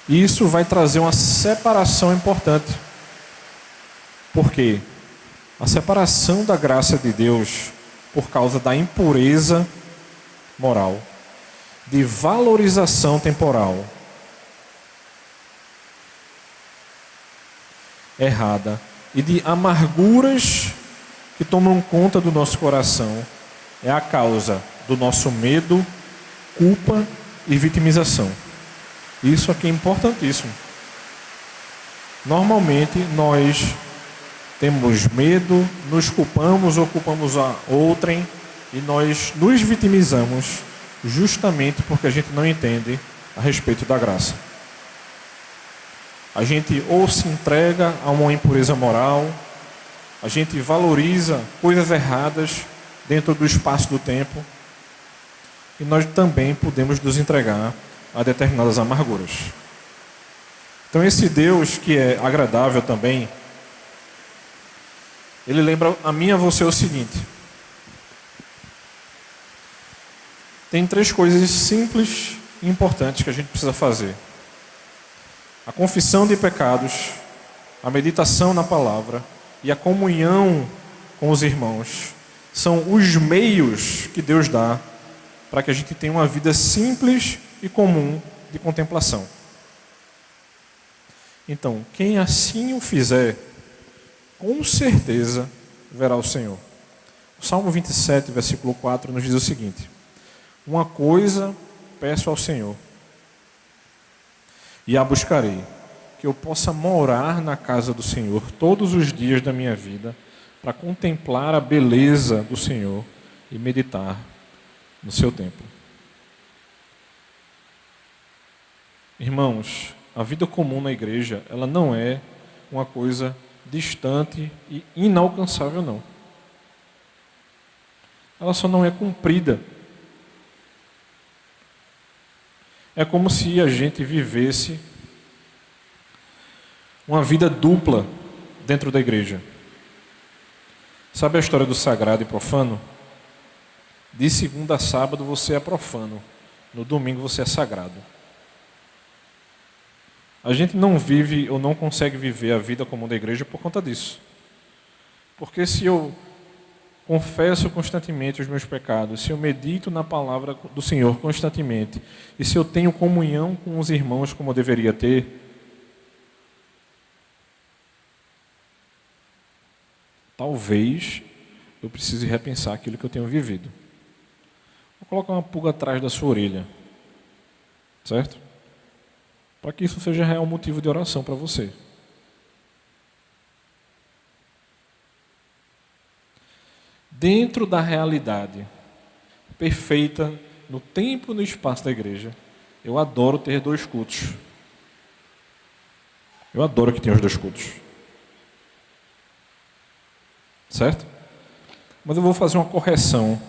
E isso vai trazer uma separação importante. Por quê? A separação da graça de Deus por causa da impureza moral, de valorização temporal errada e de amarguras que tomam conta do nosso coração é a causa do nosso medo, culpa e vitimização. Isso aqui é importantíssimo. Normalmente nós temos medo, nos culpamos ou culpamos a outrem e nós nos vitimizamos justamente porque a gente não entende a respeito da graça. A gente ou se entrega a uma impureza moral, a gente valoriza coisas erradas dentro do espaço do tempo, e nós também podemos nos entregar a determinadas amarguras. Então esse Deus que é agradável também, ele lembra a mim e a você o seguinte: tem 3 coisas simples e importantes que a gente precisa fazer: a confissão de pecados, a meditação na palavra e a comunhão com os irmãos. São os meios que Deus dá para que a gente tenha uma vida simples e comum de contemplação. Então, quem assim o fizer, com certeza verá o Senhor. O Salmo 27, versículo 4, nos diz o seguinte: uma coisa peço ao Senhor, e a buscarei, que eu possa morar na casa do Senhor todos os dias da minha vida, para contemplar a beleza do Senhor e meditar no seu templo. Irmãos, a vida comum na igreja, ela não é uma coisa distante e inalcançável, não. Ela só não é cumprida. É como se a gente vivesse uma vida dupla dentro da igreja. Sabe a história do sagrado e profano? De segunda a sábado você é profano, no domingo você é sagrado. A gente não vive ou não consegue viver a vida comum da igreja por conta disso. Porque se eu confesso constantemente os meus pecados, se eu medito na palavra do Senhor constantemente, e se eu tenho comunhão com os irmãos como eu deveria ter, talvez eu precise repensar aquilo que eu tenho vivido. Vou colocar uma pulga atrás da sua orelha, certo? Para que isso seja real motivo de oração para você. Dentro da realidade perfeita, no tempo e no espaço da igreja, eu adoro ter 2 cultos. Eu adoro que tenha os 2 cultos. Certo? Mas eu vou fazer uma correção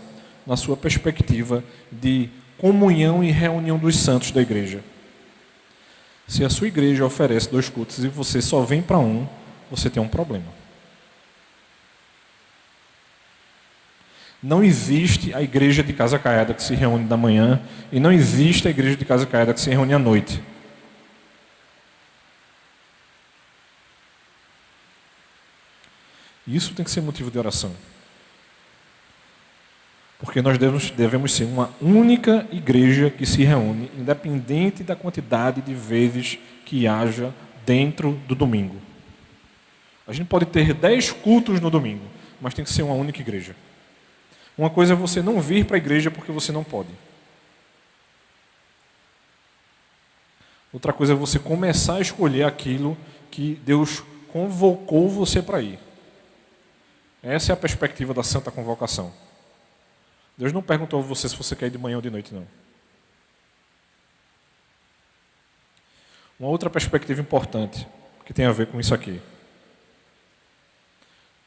na sua perspectiva de comunhão e reunião dos santos da igreja. Se a sua igreja oferece 2 cultos e você só vem para um, você tem um problema. Não existe a igreja de Casa Caiada que se reúne da manhã e não existe a igreja de Casa Caiada que se reúne à noite. Isso tem que ser motivo de oração. Porque nós devemos ser uma única igreja que se reúne, independente da quantidade de vezes que haja dentro do domingo. A gente pode ter 10 cultos no domingo, mas tem que ser uma única igreja. Uma coisa é você não vir para a igreja porque você não pode. Outra coisa é você começar a escolher aquilo que Deus convocou você para ir. Essa é a perspectiva da santa convocação. Deus não perguntou a você se você quer ir de manhã ou de noite, não. Uma outra perspectiva importante, que tem a ver com isso aqui.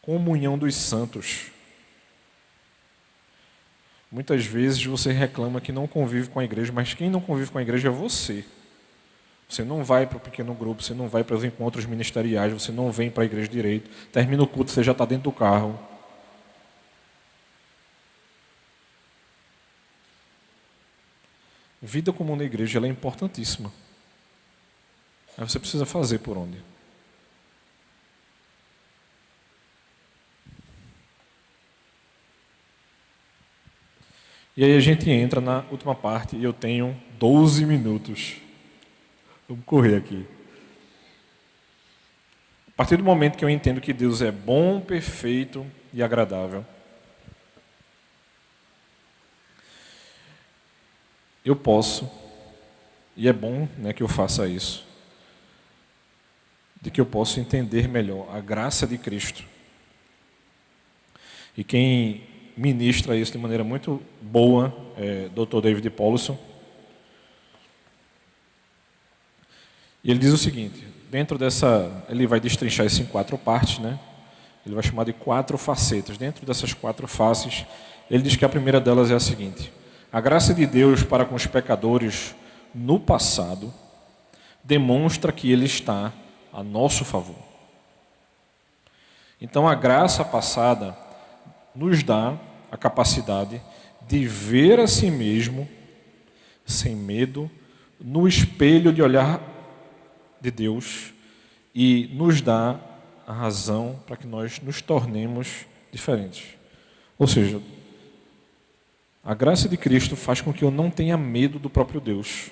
Comunhão dos santos. Muitas vezes você reclama que não convive com a igreja, mas quem não convive com a igreja é você. Você não vai para o pequeno grupo, você não vai para os encontros ministeriais, você não vem para a igreja direito. Termina o culto, você já está dentro do carro. Vida comum na igreja, ela é importantíssima. Aí você precisa fazer por onde? E aí a gente entra na última parte e eu tenho 12 minutos. Vamos correr aqui. A partir do momento que eu entendo que Deus é bom, perfeito e agradável, eu posso, e é bom, né, que eu faça isso, de que eu posso entender melhor a graça de Cristo. E quem ministra isso de maneira muito boa é Dr. David Powlison. E ele diz o seguinte, dentro dessa, ele vai destrinchar isso em 4 partes, né? Ele vai chamar de 4 facetas. Dentro dessas 4 faces, ele diz que a primeira delas é a seguinte: a graça de Deus para com os pecadores no passado demonstra que Ele está a nosso favor. Então, a graça passada nos dá a capacidade de ver a si mesmo, sem medo, no espelho de olhar de Deus e nos dá a razão para que nós nos tornemos diferentes. Ou seja, a graça de Cristo faz com que eu não tenha medo do próprio Deus.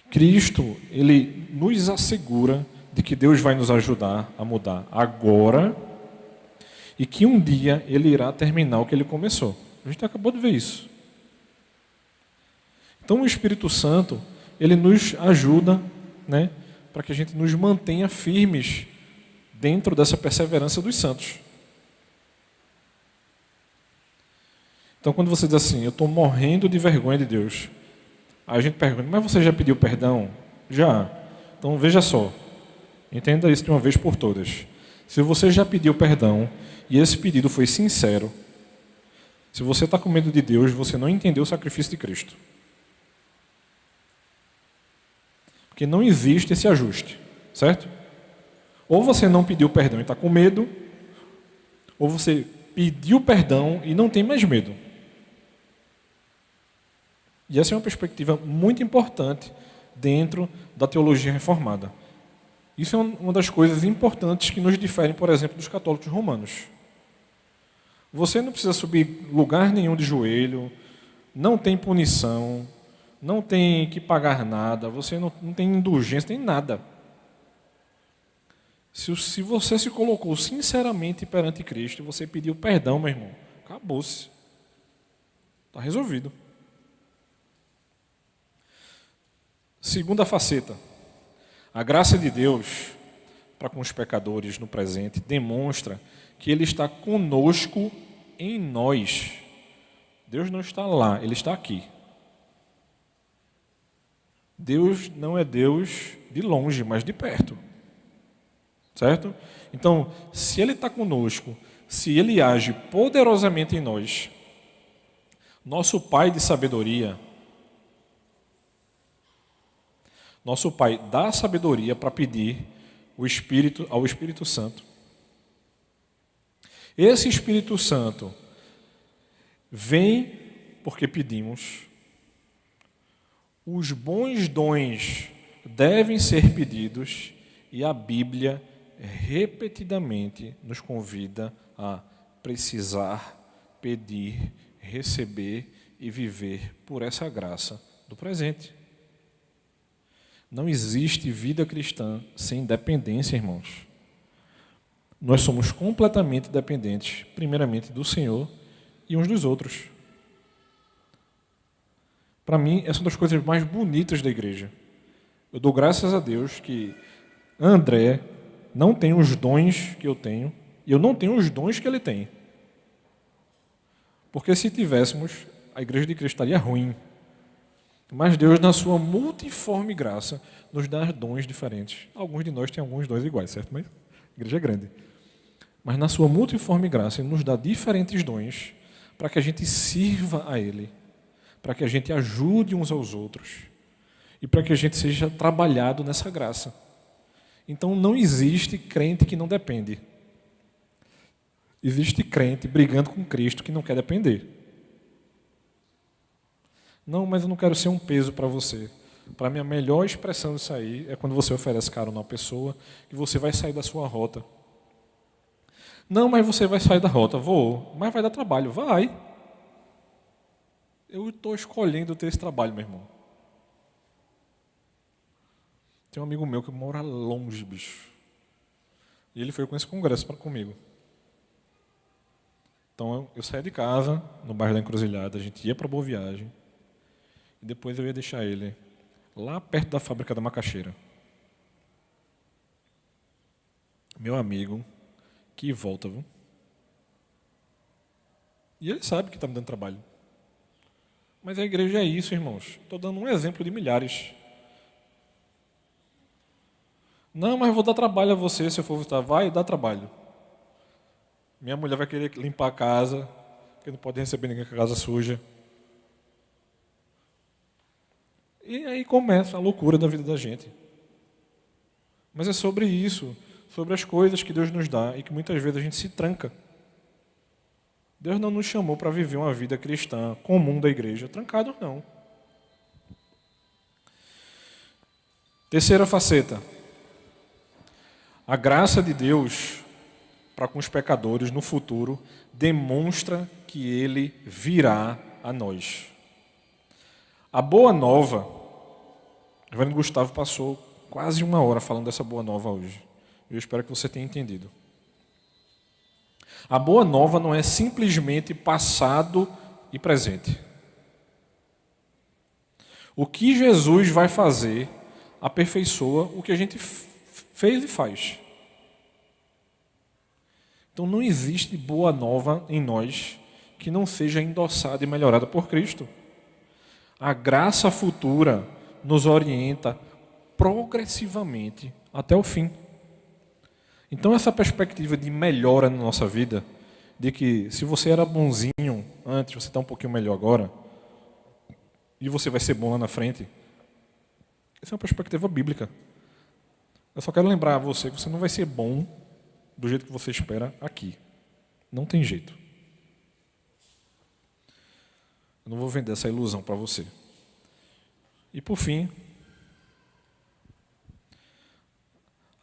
Cristo, ele nos assegura de que Deus vai nos ajudar a mudar agora e que um dia ele irá terminar o que ele começou. A gente acabou de ver isso. Então o Espírito Santo, ele nos ajuda, né, para que a gente nos mantenha firmes dentro dessa perseverança dos santos. Então quando você diz assim, eu estou morrendo de vergonha de Deus, aí a gente pergunta, mas você já pediu perdão? Já. Então veja só, entenda isso de uma vez por todas. Se você já pediu perdão e esse pedido foi sincero, se você está com medo de Deus, você não entendeu o sacrifício de Cristo. Porque não existe esse ajuste, certo? Ou você não pediu perdão e está com medo, ou você pediu perdão e não tem mais medo. E essa é uma perspectiva muito importante dentro da teologia reformada. Isso é uma das coisas importantes que nos diferem, por exemplo, dos católicos romanos. Você não precisa subir lugar nenhum de joelho, não tem punição, não tem que pagar nada, você não tem indulgência, tem nada. Se você se colocou sinceramente perante Cristo, você pediu perdão, meu irmão, acabou-se. Está resolvido. Segunda faceta. A graça de Deus para com os pecadores no presente demonstra que Ele está conosco em nós. Deus não está lá, Ele está aqui. Deus não é Deus de longe, mas de perto. Certo? Então, se Ele está conosco, se Ele age poderosamente em nós, nosso Pai de sabedoria, nosso Pai dá sabedoria para pedir ao Espírito Santo. Esse Espírito Santo vem porque pedimos. Os bons dons devem ser pedidos e a Bíblia repetidamente nos convida a precisar, pedir, receber e viver por essa graça do presente. Não existe vida cristã sem dependência, irmãos. Nós somos completamente dependentes, primeiramente do Senhor e uns dos outros. Para mim, essa é uma das coisas mais bonitas da igreja. Eu dou graças a Deus que André não tem os dons que eu tenho e eu não tenho os dons que ele tem. Porque se tivéssemos, a igreja de Cristo estaria ruim. Mas Deus, na sua multiforme graça, nos dá dons diferentes. Alguns de nós têm alguns dons iguais, certo? Mas a igreja é grande. Mas na sua multiforme graça, Ele nos dá diferentes dons para que a gente sirva a Ele, para que a gente ajude uns aos outros e para que a gente seja trabalhado nessa graça. Então não existe crente que não depende. Existe crente brigando com Cristo que não quer depender. Não, mas eu não quero ser um peso para você. Para mim, a melhor expressão disso aí é quando você oferece carona a uma pessoa que você vai sair da sua rota. Não, mas você vai sair da rota. Vou, mas vai dar trabalho. Vai. Eu estou escolhendo ter esse trabalho, meu irmão. Tem um amigo meu que mora longe, bicho. E ele foi com esse congresso comigo. Então, eu saía de casa, no bairro da Encruzilhada, a gente ia para Boa Viagem. E depois eu ia deixar ele lá perto da fábrica da macaxeira. Meu amigo, que volta, viu? E ele sabe que está me dando trabalho. Mas a igreja é isso, irmãos. Estou dando um exemplo de milhares. Não, mas vou dar trabalho a você se eu for visitar. Vai, dá trabalho. Minha mulher vai querer limpar a casa, porque não pode receber ninguém com a casa suja. E aí começa a loucura da vida da gente. Mas é sobre isso. sobre as coisas que Deus nos dá e que muitas vezes a gente se tranca. Deus não nos chamou para viver uma vida cristã comum da igreja, trancado não. Terceira faceta. A graça de Deus para com os pecadores no futuro demonstra que Ele virá a nós. A boa nova, o reverendo Gustavo passou quase 1 hora falando dessa boa nova hoje. Eu espero que você tenha entendido. A boa nova não é simplesmente passado e presente. O que Jesus vai fazer aperfeiçoa o que a gente fez e faz. Então não existe boa nova em nós que não seja endossada e melhorada por Cristo. A graça futura nos orienta progressivamente até o fim. Então essa perspectiva de melhora na nossa vida, de que se você era bonzinho antes, você está um pouquinho melhor agora, e você vai ser bom lá na frente, essa é uma perspectiva bíblica. Eu só quero lembrar a você que você não vai ser bom do jeito que você espera aqui. Não tem jeito. Eu não vou vender essa ilusão para você. E por fim,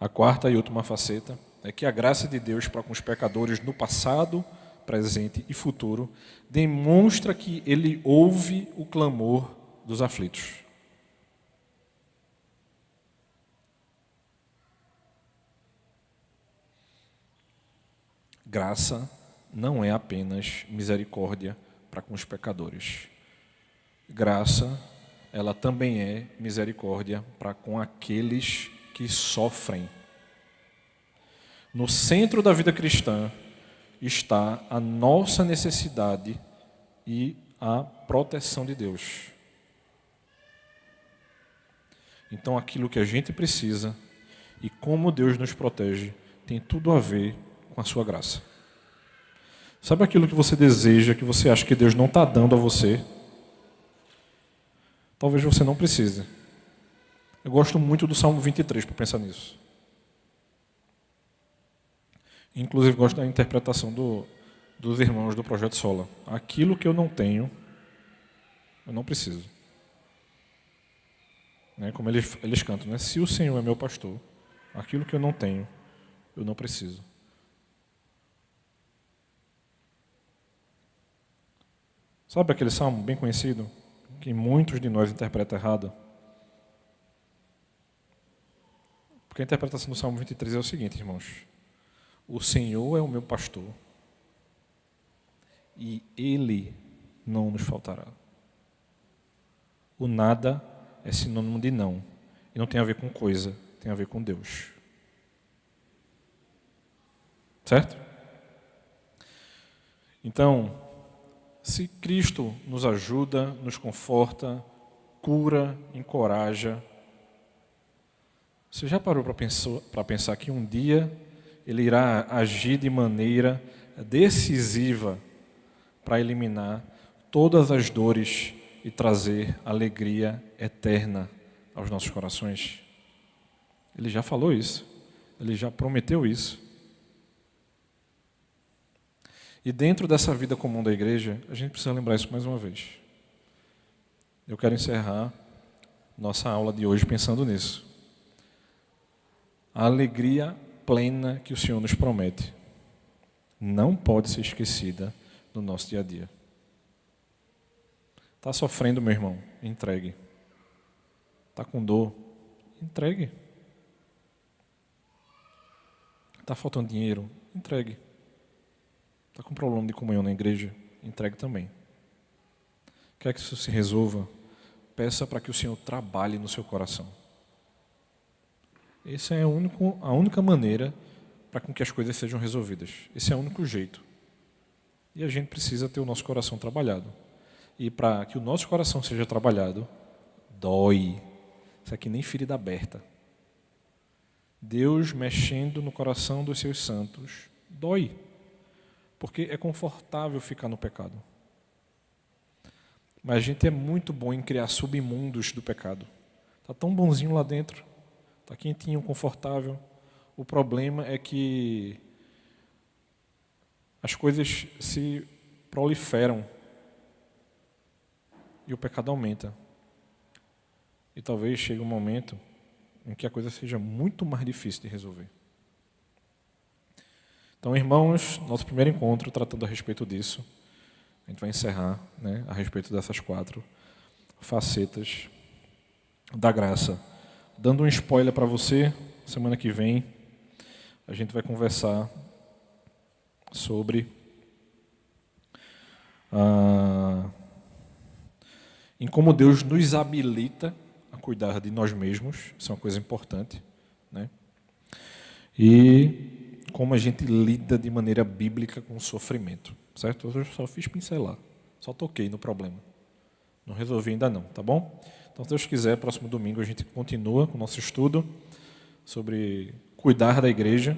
a quarta e última faceta é que a graça de Deus para com os pecadores no passado, presente e futuro demonstra que Ele ouve o clamor dos aflitos. Graça não é apenas misericórdia para com os pecadores. Graça, ela também é misericórdia para com aqueles que sofrem. No centro da vida cristã está a nossa necessidade e a proteção de Deus. Então, aquilo que a gente precisa e como Deus nos protege tem tudo a ver com a sua graça. Sabe aquilo que você deseja, que você acha que Deus não está dando a você? Talvez você não precise. Eu gosto muito do Salmo 23 para pensar nisso. Inclusive gosto da interpretação dos irmãos do Projeto Sola. Aquilo que eu não tenho, eu não preciso. Como eles cantam, né? Se o Senhor é meu pastor, aquilo que eu não tenho, eu não preciso. Sabe aquele salmo bem conhecido, que muitos de nós interpretam errado? Porque a interpretação do Salmo 23 é o seguinte, irmãos. O Senhor é o meu pastor e Ele não nos faltará. O nada é sinônimo de não. E não tem a ver com coisa, tem a ver com Deus. Certo? Então, se Cristo nos ajuda, nos conforta, cura, encoraja, você já parou para pensar que um dia Ele irá agir de maneira decisiva para eliminar todas as dores e trazer alegria eterna aos nossos corações? Ele já falou isso, Ele já prometeu isso. E dentro dessa vida comum da igreja, a gente precisa lembrar isso mais uma vez. Eu quero encerrar nossa aula de hoje pensando nisso. A alegria plena que o Senhor nos promete não pode ser esquecida no nosso dia a dia. Está sofrendo, meu irmão? Entregue. Está com dor? Entregue. Está faltando dinheiro? Entregue. Está com problema de comunhão na igreja? Entregue também. Quer que isso se resolva? Peça para que o Senhor trabalhe no seu coração. Essa é a única maneira para que as coisas sejam resolvidas. Esse é o único jeito. E a gente precisa ter o nosso coração trabalhado. E para que o nosso coração seja trabalhado, dói. Isso aqui nem ferida aberta. Deus mexendo no coração dos seus santos, dói. Porque é confortável ficar no pecado. Mas a gente é muito bom em criar submundos do pecado. Está tão bonzinho lá dentro. Está quentinho, confortável. O problema é que as coisas se proliferam e o pecado aumenta. E talvez chegue um momento em que a coisa seja muito mais difícil de resolver. Então, irmãos, nosso primeiro encontro tratando a respeito disso, a gente vai encerrar, né, a respeito dessas 4 facetas da graça. Dando um spoiler para você, semana que vem a gente vai conversar sobre em como Deus nos habilita a cuidar de nós mesmos, isso é uma coisa importante, né? E como a gente lida de maneira bíblica com o sofrimento, certo? Eu só fiz pincelar, só toquei no problema. Não resolvi ainda não, tá bom? Então, se Deus quiser, próximo domingo a gente continua com o nosso estudo sobre cuidar da igreja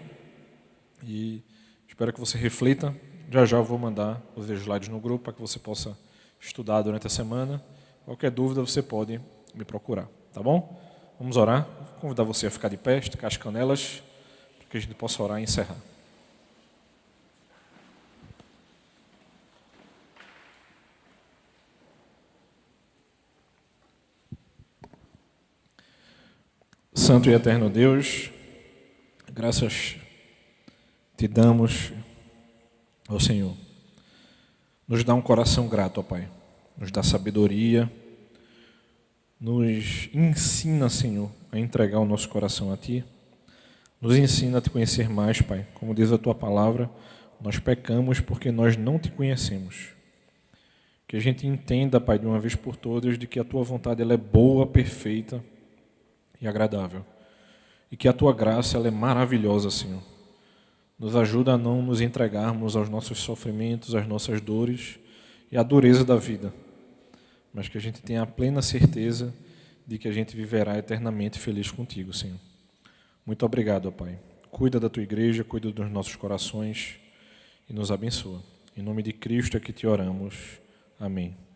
e espero que você reflita. Já já eu vou mandar os slides no grupo para que você possa estudar durante a semana. Qualquer dúvida você pode me procurar, tá bom? Vamos orar. Vou convidar você a ficar de pé, esticar as canelas, para que a gente possa orar e encerrar. Santo e eterno Deus, graças te damos, ó Senhor. Nos dá um coração grato, ó Pai. Nos dá sabedoria. Nos ensina, Senhor, a entregar o nosso coração a Ti. Nos ensina a Te conhecer mais, Pai. Como diz a Tua palavra, nós pecamos porque nós não Te conhecemos. Que a gente entenda, Pai, de uma vez por todas, de que a Tua vontade ela é boa, perfeita e agradável. E que a Tua graça ela é maravilhosa, Senhor. Nos ajuda a não nos entregarmos aos nossos sofrimentos, às nossas dores e à dureza da vida. Mas que a gente tenha a plena certeza de que a gente viverá eternamente feliz contigo, Senhor. Muito obrigado, ó Pai. Cuida da Tua igreja, cuida dos nossos corações e nos abençoa. Em nome de Cristo é que te oramos. Amém.